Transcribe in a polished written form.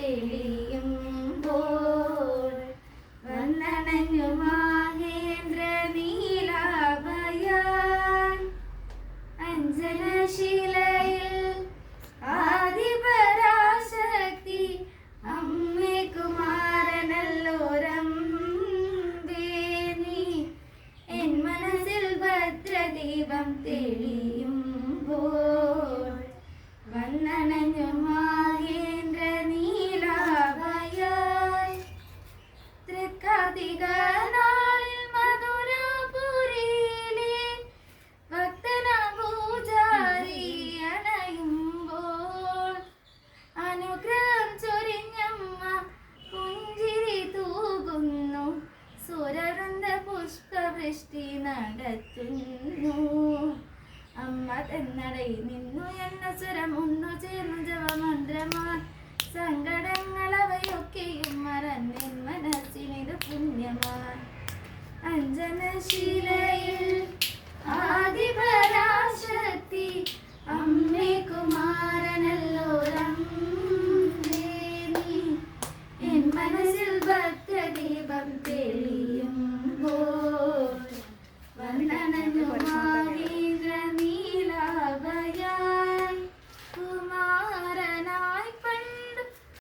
തെളിയുമ്പോൾ വന്നണഞ്ഞു മഹേന്ദ്ര നീലാഭയാൻ അഞ്ജനശിലയിൽ ആദിപരാശക്തി അമ്മേ കുമാരനല്ലോരമ്പേ നീ എൻ മനസ്സിൽ ഭദ്രദീപം തെളിയുമ്പോൾ വന്നണഞ്ഞു മഹേന്ദ്ര നീലാഭയാൻ തൃക്കാർത്തിക നാളിൽ മധുരപുരിയിലെ ഭക്തനാപൂജാരി അണയുമ്പോൾ അനുഗ്രഹം ചൊരിഞ്ഞമ്മ പുഞ്ചിരി തൂകുന്നു സുരവൃന്ദ പുഷ്പവൃഷ്ടി നടത്തുന്നു അമ്മ തെന്നടയിൽ നിന്നു എന്ന സ്വരം ഒന്നു ചേർന്നു